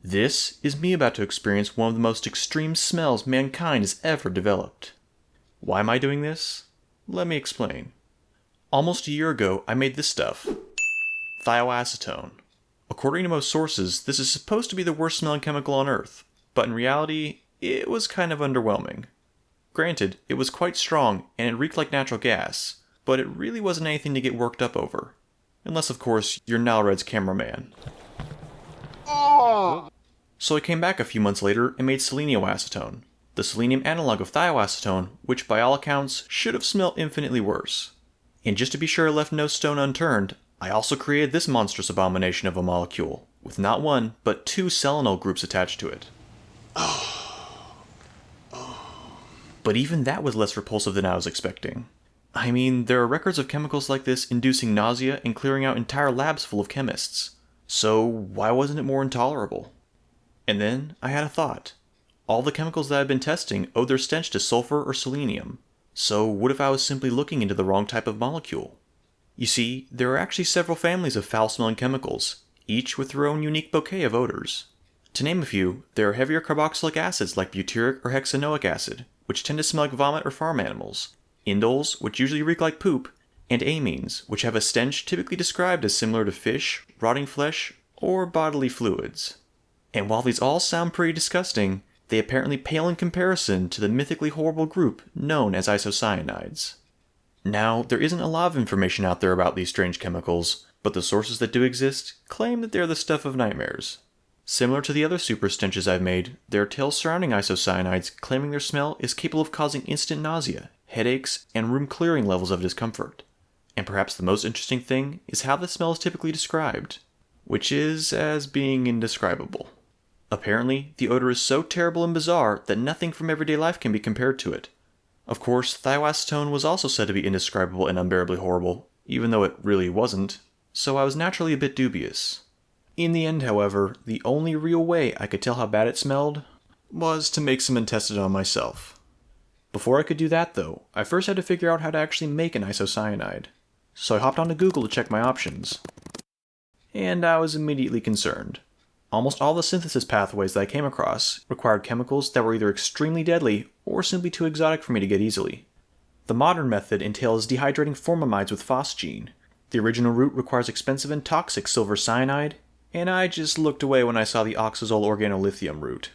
This is me about to experience one of the most extreme smells mankind has ever developed. Why am I doing this? Let me explain. Almost a year ago, I made this stuff. Thioacetone. According to most sources, this is supposed to be the worst smelling chemical on Earth, but in reality, it was kind of underwhelming. Granted, it was quite strong and it reeked like natural gas, but it really wasn't anything to get worked up over. Unless, of course, you're Nalred's cameraman. So I came back a few months later and made selenoacetone, the selenium analog of thioacetone, which by all accounts should have smelled infinitely worse. And just to be sure I left no stone unturned, I also created this monstrous abomination of a molecule, with not one, but two selenol groups attached to it. But even that was less repulsive than I was expecting. I mean, there are records of chemicals like this inducing nausea and clearing out entire labs full of chemists. So why wasn't it more intolerable? And then I had a thought. All the chemicals that I'd been testing owed their stench to sulfur or selenium. So what if I was simply looking into the wrong type of molecule? You see, there are actually several families of foul-smelling chemicals, each with their own unique bouquet of odors. To name a few, there are heavier carboxylic acids like butyric or hexanoic acid, which tend to smell like vomit or farm animals, indoles, which usually reek like poop, and amines, which have a stench typically described as similar to fish, rotting flesh, or bodily fluids. And while these all sound pretty disgusting, they apparently pale in comparison to the mythically horrible group known as isocyanides. Now, there isn't a lot of information out there about these strange chemicals, but the sources that do exist claim that they're the stuff of nightmares. Similar to the other super-stenches I've made, there are tales surrounding isocyanides claiming their smell is capable of causing instant nausea, headaches, and room-clearing levels of discomfort. And perhaps the most interesting thing is how the smell is typically described, which is as being indescribable. Apparently, the odor is so terrible and bizarre that nothing from everyday life can be compared to it. Of course, thioacetone was also said to be indescribable and unbearably horrible, even though it really wasn't, so I was naturally a bit dubious. In the end, however, the only real way I could tell how bad it smelled was to make some and test it on myself. Before I could do that, though, I first had to figure out how to actually make an isocyanide. So I hopped onto Google to check my options. And I was immediately concerned. Almost all the synthesis pathways that I came across required chemicals that were either extremely deadly or simply too exotic for me to get easily. The modern method entails dehydrating formamides with phosgene. The original route requires expensive and toxic silver cyanide, and I just looked away when I saw the oxazole organolithium route.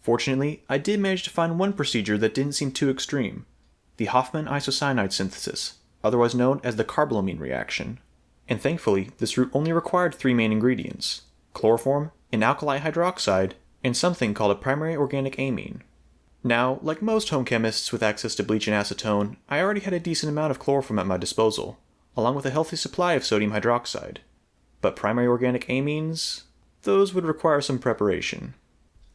Fortunately, I did manage to find one procedure that didn't seem too extreme: the Hofmann isocyanide synthesis, otherwise known as the carbolamine reaction. And thankfully, this route only required three main ingredients: chloroform, an alkali hydroxide, and something called a primary organic amine. Now, like most home chemists with access to bleach and acetone, I already had a decent amount of chloroform at my disposal, along with a healthy supply of sodium hydroxide. But primary organic amines? Those would require some preparation.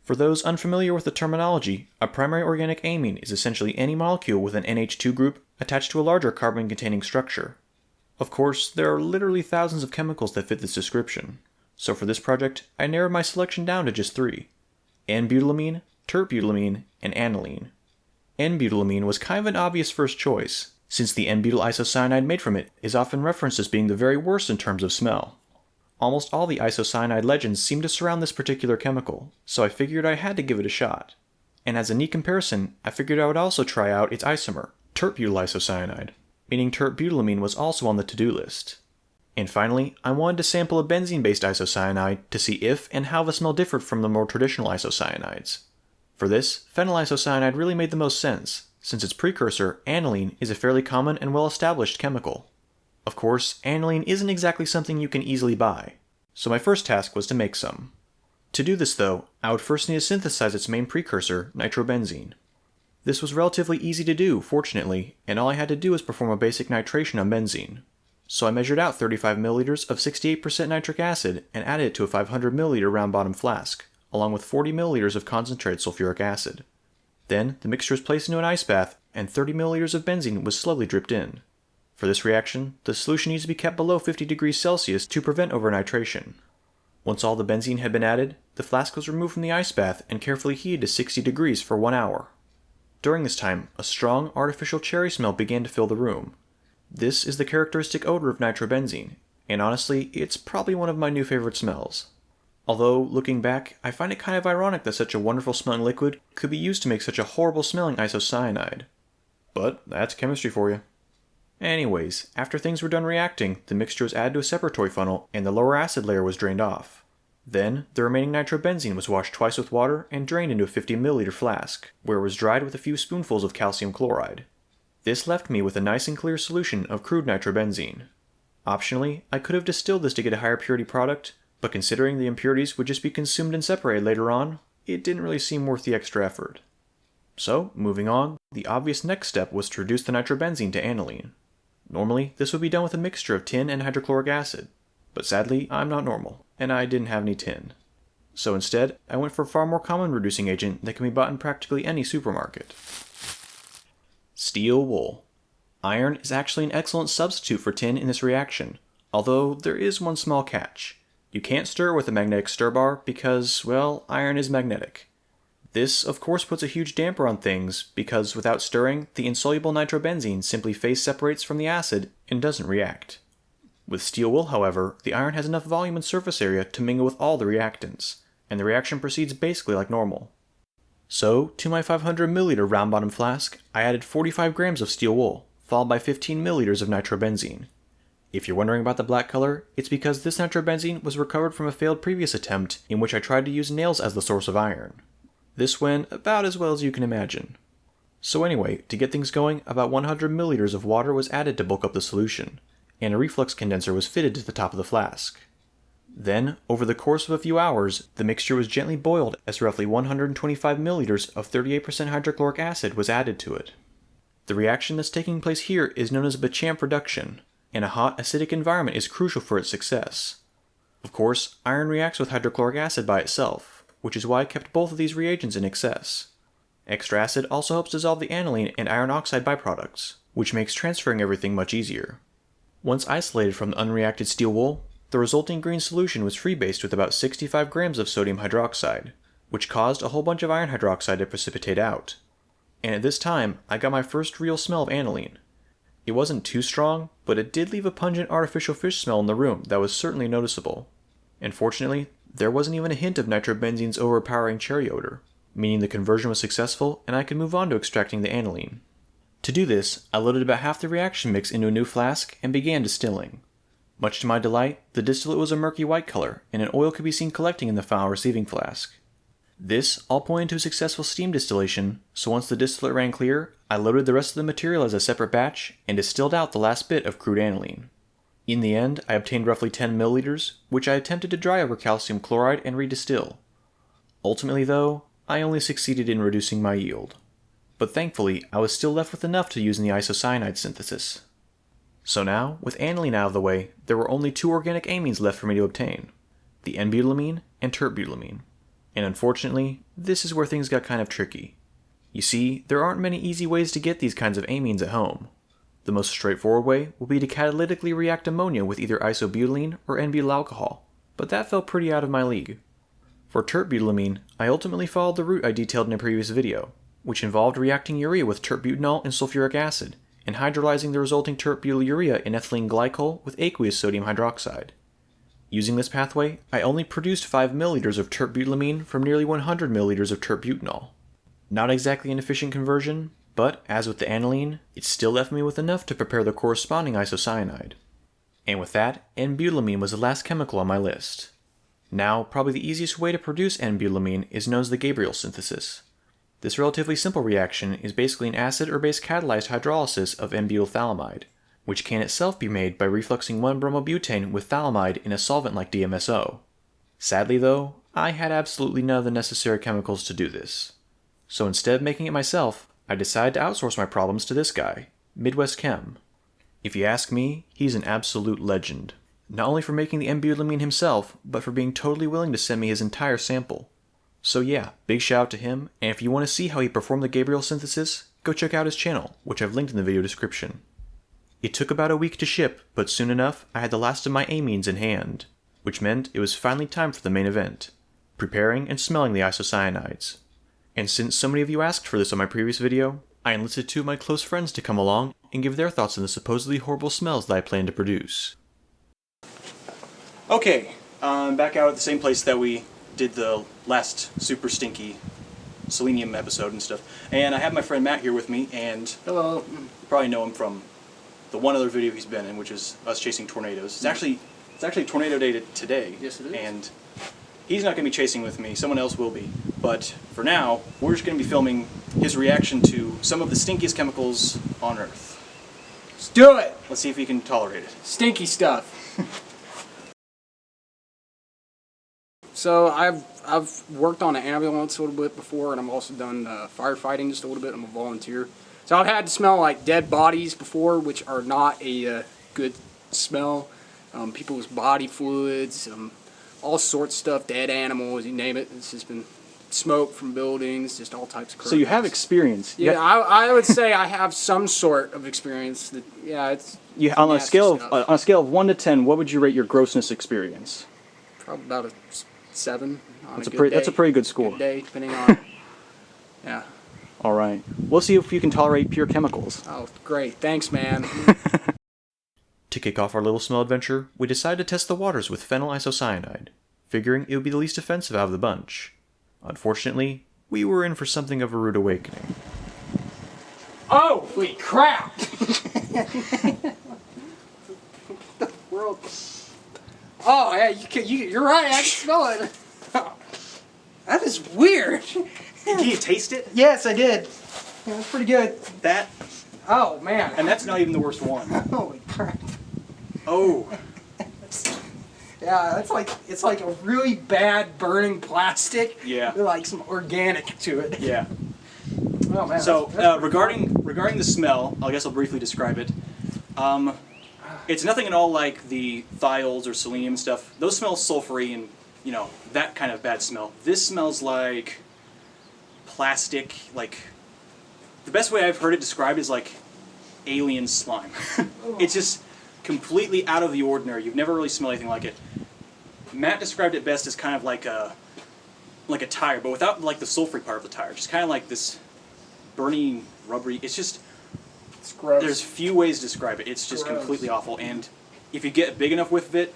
For those unfamiliar with the terminology, a primary organic amine is essentially any molecule with an NH2 group attached to a larger carbon-containing structure. Of course, there are literally thousands of chemicals that fit this description. So for this project, I narrowed my selection down to just three: N-butylamine, Tert-butylamine, and Aniline. N-butylamine was kind of an obvious first choice, since the N-butyl isocyanide made from it is often referenced as being the very worst in terms of smell. Almost all the isocyanide legends seem to surround this particular chemical, so I figured I had to give it a shot. And as a neat comparison, I figured I would also try out its isomer, Tert-butyl isocyanide, meaning Tert-butylamine was also on the to-do list. And finally, I wanted to sample a benzene-based isocyanide to see if and how the smell differed from the more traditional isocyanides. For this, phenyl isocyanide really made the most sense, since its precursor, aniline, is a fairly common and well-established chemical. Of course, aniline isn't exactly something you can easily buy, so my first task was to make some. To do this though, I would first need to synthesize its main precursor, nitrobenzene. This was relatively easy to do, fortunately, and all I had to do was perform a basic nitration on benzene. So I measured out 35 milliliters of 68% nitric acid and added it to a 500 milliliter round bottom flask, along with 40 milliliters of concentrated sulfuric acid. Then, the mixture was placed into an ice bath, and 30 milliliters of benzene was slowly dripped in. For this reaction, the solution needs to be kept below 50 degrees Celsius to prevent overnitration. Once all the benzene had been added, the flask was removed from the ice bath and carefully heated to 60 degrees for 1 hour. During this time, a strong artificial cherry smell began to fill the room. This is the characteristic odor of nitrobenzene, and honestly, it's probably one of my new favorite smells. Although, looking back, I find it kind of ironic that such a wonderful smelling liquid could be used to make such a horrible smelling isocyanide. But that's chemistry for you. Anyways, after things were done reacting, the mixture was added to a separatory funnel and the lower acid layer was drained off. Then, the remaining nitrobenzene was washed twice with water and drained into a 50 milliliter flask, where it was dried with a few spoonfuls of calcium chloride. This left me with a nice and clear solution of crude nitrobenzene. Optionally, I could have distilled this to get a higher purity product, but considering the impurities would just be consumed and separated later on, it didn't really seem worth the extra effort. So, moving on, the obvious next step was to reduce the nitrobenzene to aniline. Normally, this would be done with a mixture of tin and hydrochloric acid, but sadly, I'm not normal, and I didn't have any tin. So instead, I went for a far more common reducing agent that can be bought in practically any supermarket. Steel wool. Iron is actually an excellent substitute for tin in this reaction, although there is one small catch. You can't stir with a magnetic stir bar because, well, iron is magnetic. This, of course, puts a huge damper on things because without stirring, the insoluble nitrobenzene simply phase separates from the acid and doesn't react. With steel wool, however, the iron has enough volume and surface area to mingle with all the reactants, and the reaction proceeds basically like normal. So, to my 500 milliliter round bottom flask, I added 45 grams of steel wool, followed by 15 milliliters of nitrobenzene. If you're wondering about the black color, it's because this nitrobenzene was recovered from a failed previous attempt in which I tried to use nails as the source of iron. This went about as well as you can imagine. So anyway, to get things going, about 100 milliliters of water was added to bulk up the solution, and a reflux condenser was fitted to the top of the flask. Then, over the course of a few hours, the mixture was gently boiled as roughly 125 milliliters of 38% hydrochloric acid was added to it. The reaction that's taking place here is known as a Béchamp reduction, and a hot, acidic environment is crucial for its success. Of course, iron reacts with hydrochloric acid by itself, which is why I kept both of these reagents in excess. Extra acid also helps dissolve the aniline and iron oxide byproducts, which makes transferring everything much easier. Once isolated from the unreacted steel wool, the resulting green solution was freebased with about 65 grams of sodium hydroxide, which caused a whole bunch of iron hydroxide to precipitate out. And at this time, I got my first real smell of aniline. It wasn't too strong, but it did leave a pungent artificial fish smell in the room that was certainly noticeable. And fortunately, there wasn't even a hint of nitrobenzene's overpowering cherry odor, meaning the conversion was successful and I could move on to extracting the aniline. To do this, I loaded about half the reaction mix into a new flask and began distilling. Much to my delight, the distillate was a murky white color, and an oil could be seen collecting in the final receiving flask. This all pointed to a successful steam distillation, so once the distillate ran clear, I loaded the rest of the material as a separate batch and distilled out the last bit of crude aniline. In the end, I obtained roughly 10 milliliters, which I attempted to dry over calcium chloride and redistill. Ultimately though, I only succeeded in reducing my yield. But thankfully, I was still left with enough to use in the isocyanide synthesis. So now, with aniline out of the way, there were only two organic amines left for me to obtain, the N-butylamine and Tert-butylamine. And unfortunately, this is where things got kind of tricky. You see, there aren't many easy ways to get these kinds of amines at home. The most straightforward way will be to catalytically react ammonia with either isobutylene or N-butyl alcohol, but that fell pretty out of my league. For Tert-butylamine, I ultimately followed the route I detailed in a previous video, which involved reacting urea with tert-butanol and sulfuric acid, and hydrolyzing the resulting tert-butylurea in ethylene glycol with aqueous sodium hydroxide. Using this pathway, I only produced 5 milliliters of tert-butylamine from nearly 100 milliliters of tert-butanol. Not exactly an efficient conversion, but as with the aniline, it still left me with enough to prepare the corresponding isocyanide. And with that, N-butylamine was the last chemical on my list. Now, probably the easiest way to produce N-butylamine is known as the Gabriel synthesis. This relatively simple reaction is basically an acid or base catalyzed hydrolysis of N-butylphthalamide, which can itself be made by refluxing 1-bromobutane with phthalamide in a solvent like DMSO. Sadly though, I had absolutely none of the necessary chemicals to do this. So instead of making it myself, I decided to outsource my problems to this guy, Midwest Chem. If you ask me, he's an absolute legend. Not only for making the N-butylamine himself, but for being totally willing to send me his entire sample. So yeah, big shout out to him, and if you want to see how he performed the Gabriel synthesis, go check out his channel, which I've linked in the video description. It took about a week to ship, but soon enough I had the last of my amines in hand, which meant it was finally time for the main event, preparing and smelling the isocyanides. And since so many of you asked for this on my previous video, I enlisted two of my close friends to come along and give their thoughts on the supposedly horrible smells that I plan to produce. Okay, I'm back out at the same place that we did the last super stinky selenium episode and stuff. And I have my friend Matt here with me, and hello. You probably know him from the one other video he's been in, which is us chasing tornadoes. It's actually tornado day today. Yes, it is. And he's not going to be chasing with me. Someone else will be. But for now, we're just going to be filming his reaction to some of the stinkiest chemicals on Earth. Let's do it. Let's see if he can tolerate it. Stinky stuff. So I've worked on an ambulance a little bit before, and I've also done firefighting just a little bit. I'm a volunteer. So I've had to smell like dead bodies before, which are not a good smell. People's body fluids, all sorts of stuff, dead animals, you name it. It's just been smoke from buildings, just all types of crap. So you have experience. Yeah, I would say I have some sort of experience. That, yeah, it's on a scale of 1 to 10, what would you rate your grossness experience? probably about a 7. That's a pretty good score. Good day, depending on. Yeah. All right. We'll see if you can tolerate pure chemicals. Oh, great! Thanks, man. To kick off our little smell adventure, we decided to test the waters with phenyl isocyanide, figuring it would be the least offensive out of the bunch. Unfortunately, we were in for something of a rude awakening. Holy crap! The world. Oh yeah, you're right. I can smell it. That is weird. Did you taste it? Yes, I did. Yeah, that's pretty good. That, Oh man. and that's not even the worst one. Holy crap. Oh. Yeah, it's like a really bad burning plastic. Yeah. With like some organic to it. Yeah. Oh man. So that's regarding the smell, I guess I'll briefly describe it. It's nothing at all like the thiols or selenium stuff. Those smell sulfury and that kind of bad smell. This smells like plastic. Like the best way I've heard it described is like alien slime. It's just completely out of the ordinary. You've never really smelled anything like it. Matt described it best as kind of like a tire, but without like the sulfury part of the tire. Just kind of like this burning, rubbery. It's gross. There's few ways to describe it. It's just completely awful. And if you get a big enough whiff of it,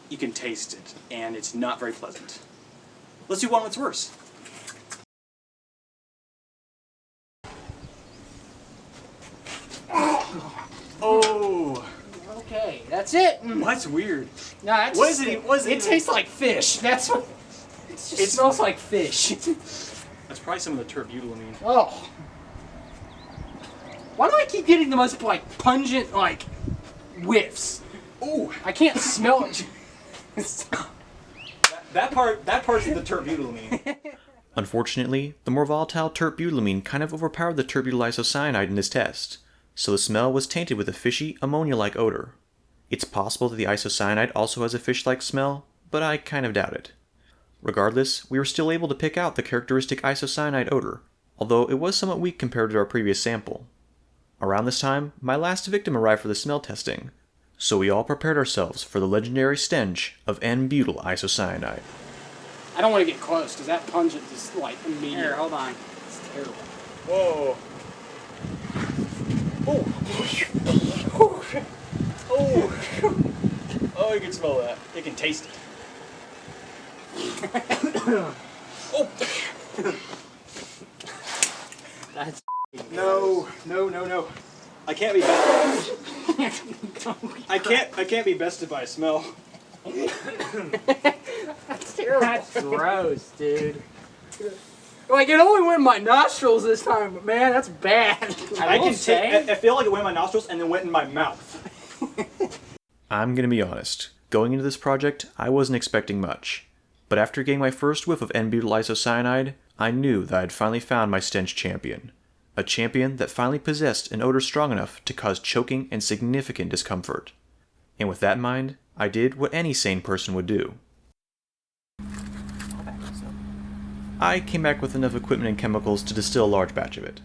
you can taste it, and it's not very pleasant. Let's do one that's worse. Oh. Okay, that's it. That's weird. No, that's What is it? It tastes like fish. That's what. It smells like fish. That's probably some of the Tert-butylamine. Oh. Why do I keep getting the most like pungent like whiffs? Ooh, I can't smell it. that part's the Tert-butylamine. Unfortunately, the more volatile Tert-butylamine kind of overpowered the Butyl Isocyanide in this test, so the smell was tainted with a fishy, ammonia-like odor. It's possible that the isocyanide also has a fish-like smell, but I kind of doubt it. Regardless, we were still able to pick out the characteristic isocyanide odor, although it was somewhat weak compared to our previous sample. Around this time, my last victim arrived for the smell testing, so we all prepared ourselves for the legendary stench of N-butyl isocyanide. I don't want to get close because that pungent is like immediate. Here, hold on. It's terrible. Whoa. Oh. Oh. Oh, you can smell that. You can taste it. Oh. That's No. I can't be bested. I can't be bested by a smell. That's terrible. That's gross, dude. Like it only went in my nostrils this time, but man, that's bad. I feel like it went in my nostrils and then went in my mouth. I'm gonna be honest. Going into this project, I wasn't expecting much. But after getting my first whiff of N-butyl isocyanide, I knew that I had finally found my stench champion. A champion that finally possessed an odor strong enough to cause choking and significant discomfort. And with that in mind, I did what any sane person would do. I came back with enough equipment and chemicals to distill a large batch of it.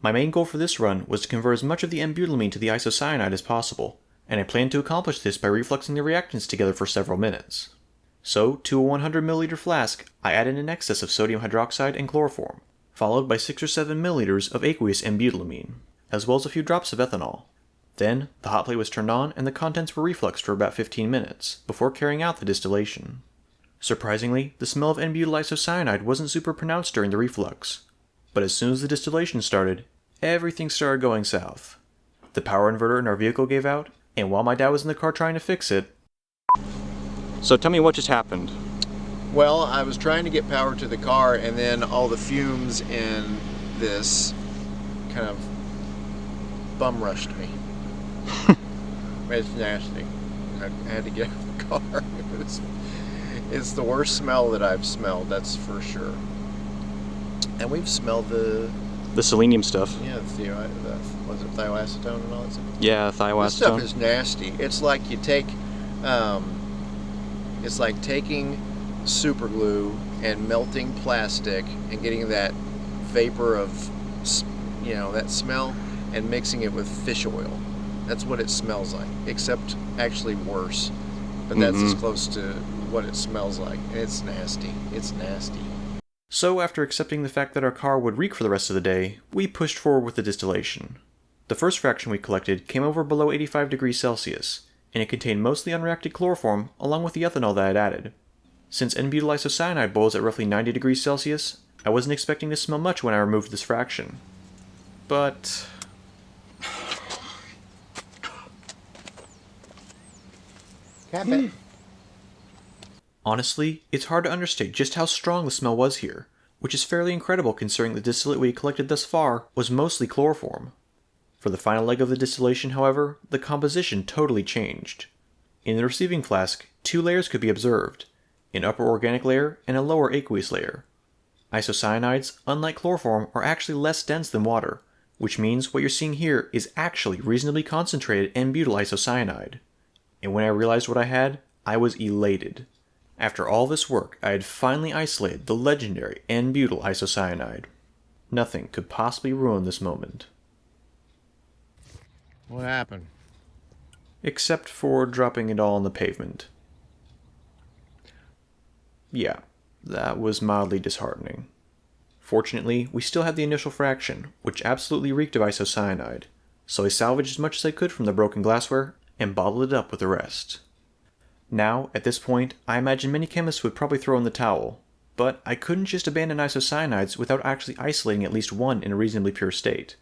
My main goal for this run was to convert as much of the N-butylamine to the isocyanide as possible, and I planned to accomplish this by refluxing the reactants together for several minutes. So, to a 100 milliliter flask, I added an excess of sodium hydroxide and chloroform, followed by 6 or 7 milliliters of aqueous N-butylamine, as well as a few drops of ethanol. Then, the hot plate was turned on and the contents were refluxed for about 15 minutes, before carrying out the distillation. Surprisingly, the smell of N-butyl isocyanide wasn't super pronounced during the reflux. But as soon as the distillation started, everything started going south. The power inverter in our vehicle gave out, and while my dad was in the car trying to fix it... So tell me what just happened. Well, I was trying to get power to the car, and then all the fumes in this kind of bum rushed me. It's nasty. I had to get out of the car. It's the worst smell that I've smelled, that's for sure. And we've smelled the selenium stuff. Yeah, was it thioacetone and all that stuff? Yeah, thioacetone. This stuff is nasty. It's like you take, it's like taking super glue and melting plastic and getting that vapor of, that smell and mixing it with fish oil. That's what it smells like, except actually worse. But that's as close to what it smells like. It's nasty. It's nasty. So after accepting the fact that our car would reek for the rest of the day, we pushed forward with the distillation. The first fraction we collected came over below 85 degrees Celsius, and it contained mostly unreacted chloroform along with the ethanol that I had added. Since N-butyl isocyanide boils at roughly 90 degrees Celsius, I wasn't expecting to smell much when I removed this fraction. But... Honestly, it's hard to understate just how strong the smell was here, which is fairly incredible considering the distillate we collected thus far was mostly chloroform. For the final leg of the distillation, however, the composition totally changed. In the receiving flask, 2 layers could be observed, an upper organic layer and a lower aqueous layer. Isocyanides, unlike chloroform, are actually less dense than water, which means what you're seeing here is actually reasonably concentrated N-butyl isocyanide. And when I realized what I had, I was elated. After all this work, I had finally isolated the legendary N-butyl isocyanide. Nothing could possibly ruin this moment. What happened? Except for dropping it all on the pavement. Yeah, that was mildly disheartening. Fortunately, we still had the initial fraction, which absolutely reeked of isocyanide, so I salvaged as much as I could from the broken glassware and bottled it up with the rest. Now, at this point, I imagine many chemists would probably throw in the towel, but I couldn't just abandon isocyanides without actually isolating at least one in a reasonably pure state.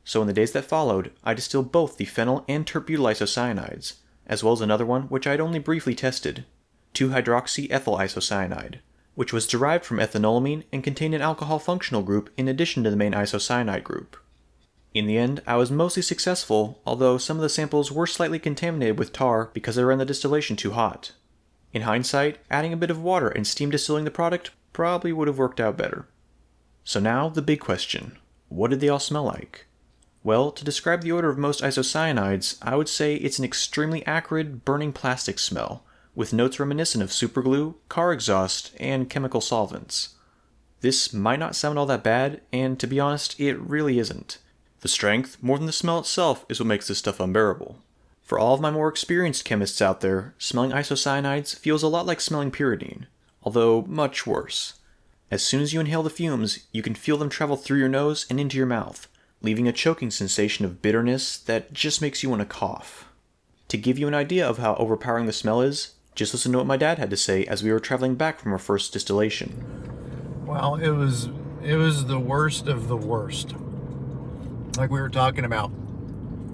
So in the days that followed, I distilled both the phenyl and tert-butyl isocyanides, as well as another one which I had only briefly tested, 2-hydroxyethyl isocyanide, which was derived from ethanolamine and contained an alcohol functional group in addition to the main isocyanide group. In the end, I was mostly successful, although some of the samples were slightly contaminated with tar because I ran the distillation too hot. In hindsight, adding a bit of water and steam distilling the product probably would have worked out better. So now, the big question. What did they all smell like? Well, to describe the odor of most isocyanides, I would say it's an extremely acrid, burning plastic smell, with notes reminiscent of superglue, car exhaust, and chemical solvents. This might not sound all that bad, and to be honest, it really isn't. The strength, more than the smell itself, is what makes this stuff unbearable. For all of my more experienced chemists out there, smelling isocyanides feels a lot like smelling pyridine, although much worse. As soon as you inhale the fumes, you can feel them travel through your nose and into your mouth, leaving a choking sensation of bitterness that just makes you want to cough. To give you an idea of how overpowering the smell is, just listen to what my dad had to say as we were traveling back from our first distillation. Well, it was the worst of the worst. Like we were talking about,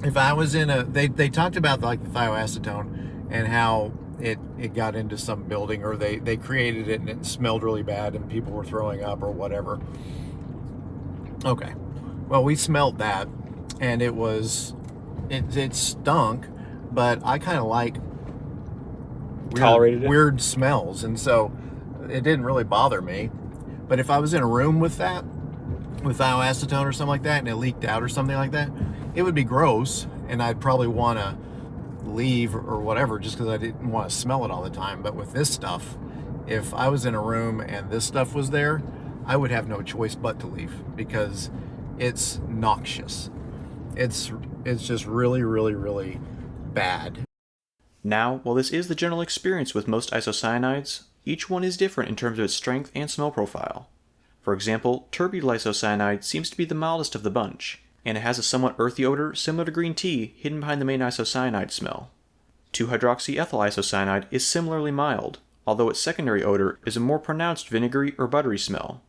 if I was in they talked about like the thioacetone and how it got into some building, or they created it and it smelled really bad and people were throwing up or whatever. Okay, well, we smelled that and it stunk, but I kind of like weird smells, and so it didn't really bother me. But if I was in a room with thioacetone or something like that and it leaked out or something like that, it would be gross and I'd probably want to leave or whatever just because I didn't want to smell it all the time. But with this stuff, if I was in a room and this stuff was there, I would have no choice but to leave because it's noxious. It's just really, really, really bad. Now, while this is the general experience with most isocyanides, each one is different in terms of its strength and smell profile. For example, Tert-butyl isocyanide seems to be the mildest of the bunch, and it has a somewhat earthy odor similar to green tea hidden behind the main isocyanide smell. 2-hydroxyethyl isocyanide is similarly mild, although its secondary odor is a more pronounced vinegary or buttery smell.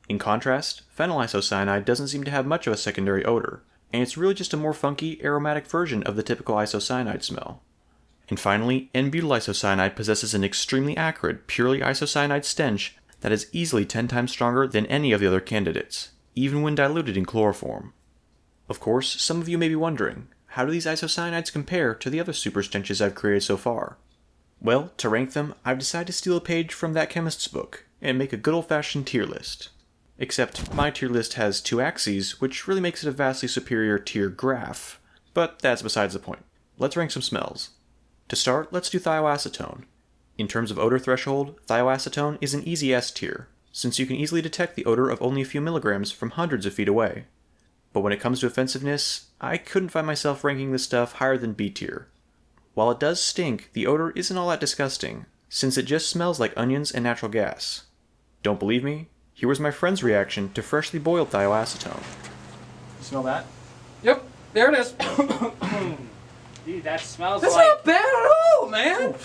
In contrast, phenyl isocyanide doesn't seem to have much of a secondary odor, and it's really just a more funky, aromatic version of the typical isocyanide smell. And finally, N-butyl isocyanide possesses an extremely acrid, purely isocyanide stench that is easily 10 times stronger than any of the other candidates, even when diluted in chloroform. Of course, some of you may be wondering, how do these isocyanides compare to the other super-stenches I've created so far? Well, to rank them, I've decided to steal a page from that chemist's book, and make a good old-fashioned tier list. Except my tier list has 2 axes, which really makes it a vastly superior tier graph, but that's besides the point. Let's rank some smells. To start, let's do thioacetone. In terms of odor threshold, thioacetone is an easy S tier, since you can easily detect the odor of only a few milligrams from hundreds of feet away. But when it comes to offensiveness, I couldn't find myself ranking this stuff higher than B tier. While it does stink, the odor isn't all that disgusting, since it just smells like onions and natural gas. Don't believe me? Here was my friend's reaction to freshly boiled thioacetone. You smell that? Yep, there it is. Dude, that smells That's like... not bad at all, man.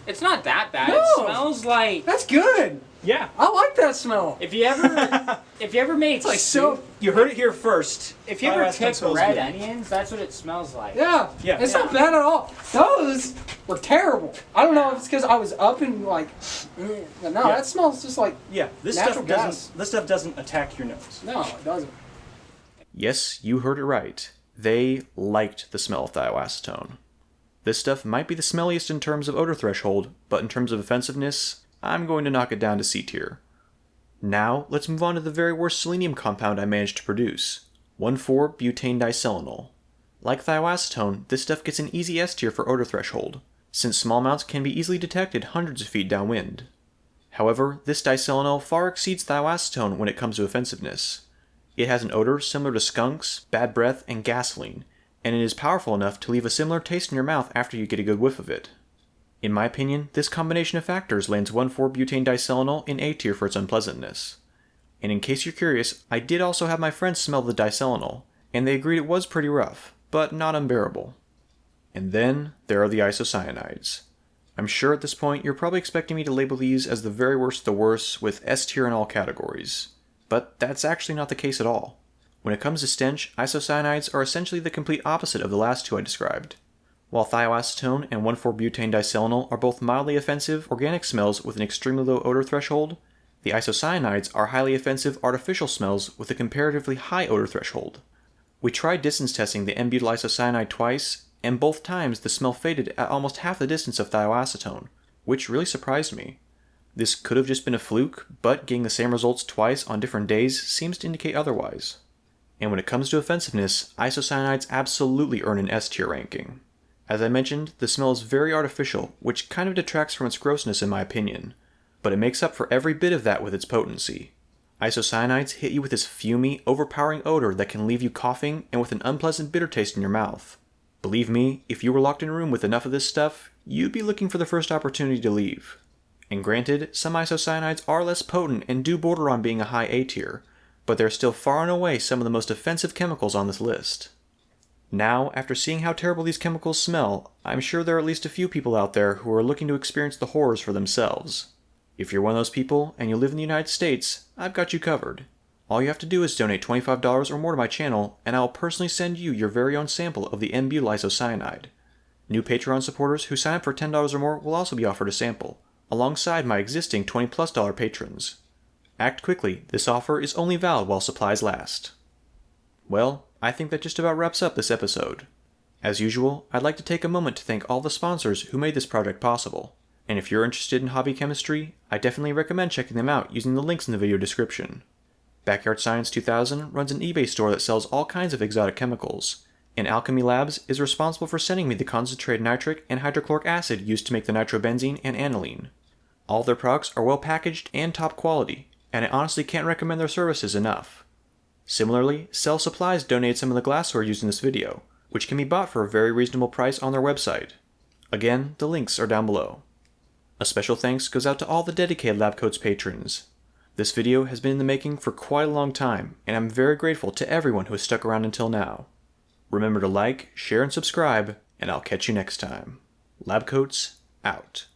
It's not that bad. No. It smells like... That's good. Yeah. I like that smell. If you ever made It's like soup, so. You heard it here first. if you ever Thioacetone cook smells red good. onions, that's what it smells like. Yeah. Yeah. It's not bad at all. Those were terrible. I don't know if it's because I was up and like, but no, Yeah. that smells just like. Yeah, this Natural stuff gas. doesn't. This stuff doesn't attack your nose. No, it doesn't. Yes, you heard it right. They liked the smell of thioacetone. This stuff might be the smelliest in terms of odor threshold, but in terms of offensiveness, I'm going to knock it down to C tier. Now, let's move on to the very worst selenium compound I managed to produce, 1,4-butane diselenol. Like thioacetone, this stuff gets an easy S tier for odor threshold, since small amounts can be easily detected hundreds of feet downwind. However, this diselenol far exceeds thioacetone when it comes to offensiveness. It has an odor similar to skunks, bad breath, and gasoline, and it is powerful enough to leave a similar taste in your mouth after you get a good whiff of it. In my opinion, this combination of factors lands 1,4-butane diselenol in A tier for its unpleasantness. And in case you're curious, I did also have my friends smell the diselenol, and they agreed it was pretty rough, but not unbearable. And then, there are the isocyanides. I'm sure at this point you're probably expecting me to label these as the very worst of the worst with S tier in all categories. But that's actually not the case at all. When it comes to stench, isocyanides are essentially the complete opposite of the last two I described. While thioacetone and 1,4-butane diselenol are both mildly offensive organic smells with an extremely low odor threshold, the isocyanides are highly offensive artificial smells with a comparatively high odor threshold. We tried distance testing the N-butyl isocyanide twice, and both times the smell faded at almost half the distance of thioacetone, which really surprised me. This could have just been a fluke, but getting the same results twice on different days seems to indicate otherwise. And when it comes to offensiveness, isocyanides absolutely earn an S tier ranking. As I mentioned, the smell is very artificial, which kind of detracts from its grossness in my opinion, but it makes up for every bit of that with its potency. Isocyanides hit you with this fumy, overpowering odor that can leave you coughing and with an unpleasant bitter taste in your mouth. Believe me, if you were locked in a room with enough of this stuff, you'd be looking for the first opportunity to leave. And granted, some isocyanides are less potent and do border on being a high A tier, but they're still far and away some of the most offensive chemicals on this list. Now, after seeing how terrible these chemicals smell, I'm sure there are at least a few people out there who are looking to experience the horrors for themselves. If you're one of those people and you live in the United States, I've got you covered. All you have to do is donate $25 or more to my channel, and I will personally send you your very own sample of the N-butyl isocyanide. New Patreon supporters who sign up for $10 or more will also be offered a sample, alongside my existing $20+ patrons. Act quickly, this offer is only valid while supplies last. Well, I think that just about wraps up this episode. As usual, I'd like to take a moment to thank all the sponsors who made this project possible, and if you're interested in hobby chemistry, I definitely recommend checking them out using the links in the video description. Backyard Science 2000 runs an eBay store that sells all kinds of exotic chemicals, and Alchemie Labs is responsible for sending me the concentrated nitric and hydrochloric acid used to make the nitrobenzene and aniline. All their products are well packaged and top quality, and I honestly can't recommend their services enough. Similarly, Cell Supplies donated some of the glassware used in this video, which can be bought for a very reasonable price on their website. Again, the links are down below. A special thanks goes out to all the dedicated LabCoatz patrons. This video has been in the making for quite a long time, and I'm very grateful to everyone who has stuck around until now. Remember to like, share, and subscribe, and I'll catch you next time. LabCoatz, out.